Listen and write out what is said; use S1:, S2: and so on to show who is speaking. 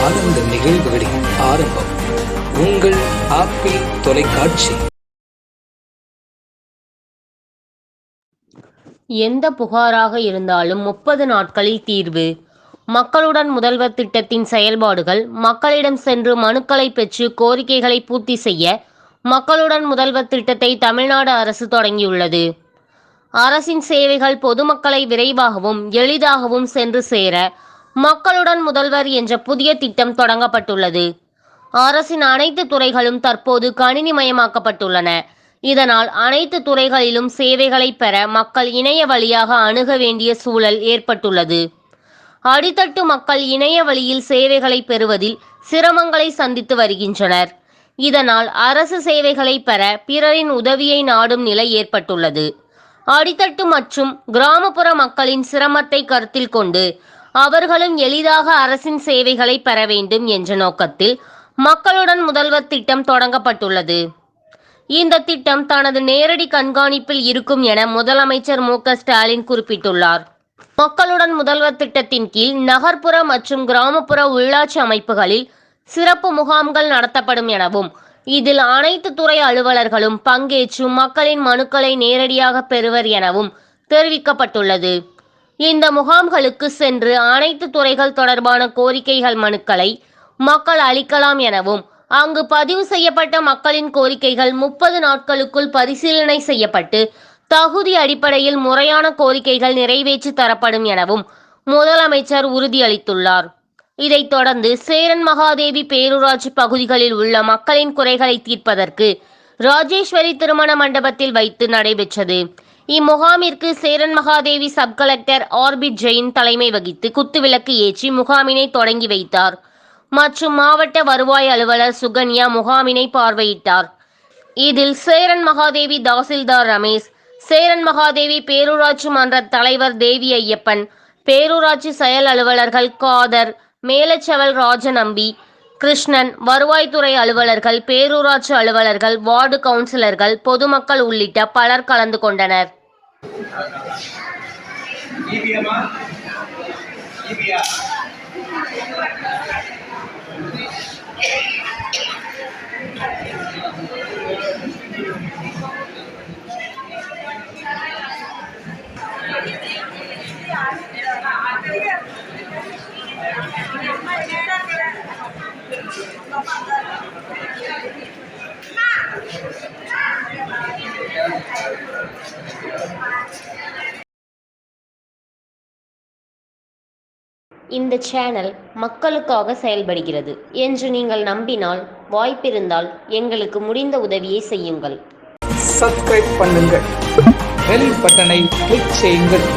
S1: ஆனந்த நிகழ்வுகளின் ஆரம்பம் உங்கள் ஆப்பிள் தொலைக்காட்சி.
S2: எந்த புகாராக இருந்தாலும் 30 நாட்களில் தீர்வு. மக்களுடன் முதல்வர் திட்டத்தின் செயல்பாடுகள். மக்களிடம் சென்று மனுக்களை பெற்று கோரிக்கைகளை பூர்த்தி செய்ய மக்களுடன் முதல்வர் திட்டத்தை தமிழ்நாடு அரசு தொடங்கியுள்ளது. அரசின் சேவைகள் பொதுமக்களை விரைவாகவும் எளிதாகவும் சென்று சேர மக்களுடன் முதல்வர் என்ற புதிய திட்டம் தொடங்கப்பட்டுள்ளது. அரசின் அனைத்து துறைகளும் தற்போது கணினிமயமாக்கப்பட்டுள்ளன. இதனால் அனைத்து துறைகளிலும் சேவைகளை பெற மக்கள் இணைய வழியாக அணுக வேண்டிய சூழல் ஏற்பட்டுள்ளது. அடித்தட்டு மக்கள் இணைய வழியில் சேவைகளை பெறுவதில் சிரமங்களை சந்தித்து வருகின்றனர். இதனால் அரசு சேவைகளை பெற பிறரின் உதவியை நாடும் நிலை ஏற்பட்டுள்ளது. அடித்தட்டு மற்றும் கிராமப்புற மக்களின் சிரமத்தை கருத்தில் கொண்டு அவர்களும் எளிதாக அரசின் சேவைகளை பெற வேண்டும் என்ற நோக்கத்தில் மக்களுடன் முதல்வர் திட்டம் தொடங்கப்பட்டுள்ளது. இந்த திட்டம் தனது நேரடி கண்காணிப்பில் இருக்கும் என முதலமைச்சர் மு.க.ஸ்டாலின் குறிப்பிட்டுள்ளார். மக்களுடன் முதல்வர் திட்டத்தின் கீழ் நகர்ப்புற மற்றும் கிராமப்புற உள்ளாட்சி அமைப்புகளில் சிறப்பு முகாம்கள் நடத்தப்படும் எனவும் இதில் அனைத்து துறை அலுவலர்களும் பங்கேற்று மக்களின் மனுக்களை நேரடியாக பெறுவர் எனவும் தெரிவிக்கப்பட்டுள்ளது. இந்த முகாம்களுக்கு சென்று அனைத்து துறைகள் தொடர்பான கோரிக்கைகள் மனுக்களை மக்கள் அளிக்கலாம் எனவும் அங்கு பதிவு செய்யப்பட்ட மக்களின் கோரிக்கைகள் 30 நாட்களுக்குள் பரிசீலனை செய்யப்பட்டு தகுதி அடிப்படையில் முறையான கோரிக்கைகள் நிறைவேற்றி தரப்படும் எனவும் முதலமைச்சர் உறுதியளித்துள்ளார். இதைத் தொடர்ந்து சேரன் மகாதேவி பேரூராட்சி பகுதிகளில் உள்ள மக்களின் குறைகளை தீர்ப்பதற்கு ராஜேஸ்வரி திருமண மண்டபத்தில் வைத்து நடைபெற்றது. இம்முகாமிற்கு சேரன் மகாதேவி சப் கலெக்டர் ஆர்பிட் ஜெயின் தலைமை வகித்து குத்துவிளக்கு ஏற்றி முகாமினை தொடங்கி வைத்தார். மற்றும் மாவட்ட வருவாய் அலுவலர் சுகன்யா முகாமினை பார்வையிட்டார். இதில் சேரன் மகாதேவி தாசில்தார் ரமேஷ், சேரன் மகாதேவி பேரூராட்சி மன்ற தலைவர் தேவி ஐயப்பன், பேரூராட்சி செயல் அலுவலர்கள் காதர், மேலச்செவல் ராஜநம்பி, கிருஷ்ணன், வருவாய்த்துறை அலுவலர்கள், பேரூராட்சி அலுவலர்கள், வார்டு கவுன்சிலர்கள், பொதுமக்கள் உள்ளிட்ட பலர் கலந்து கொண்டனர். இந்த சேனல் மக்களுக்காக செயல்படுகிறது என்று நீங்கள் நம்பினால், வாய்ப்பிருந்தால் எங்களுக்கு முடிந்த உதவியை செய்யுங்கள்.
S1: சப்ஸ்கிரைப் பண்ணுங்கள், பெல் பட்டனை கிளிக் செய்யுங்கள்.